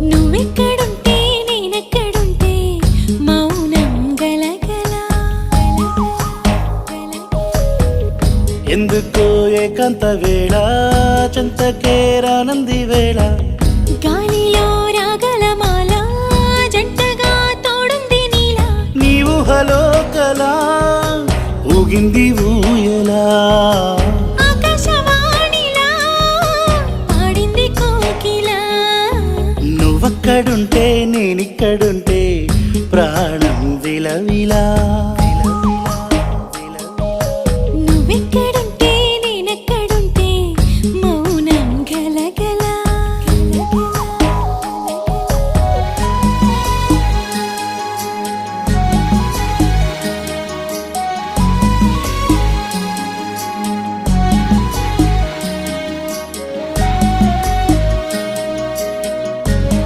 నువ్వెక్కడుంటే నేనెక్కడుంటే మౌనం గలగల ఎందుకో ఏకాంత వేళ చెంతకే రానంది వేళ గాలిలో రాగల మాల జంటగా తోడుంది నీలా నీ ఊహలో కలా ఊగింది ఊయలా ఆకాశవాణిలా పాడింది కోకిలా నువ్వక్కడుంటే నేనిక్కడుంటే ప్రాణం విలవిలా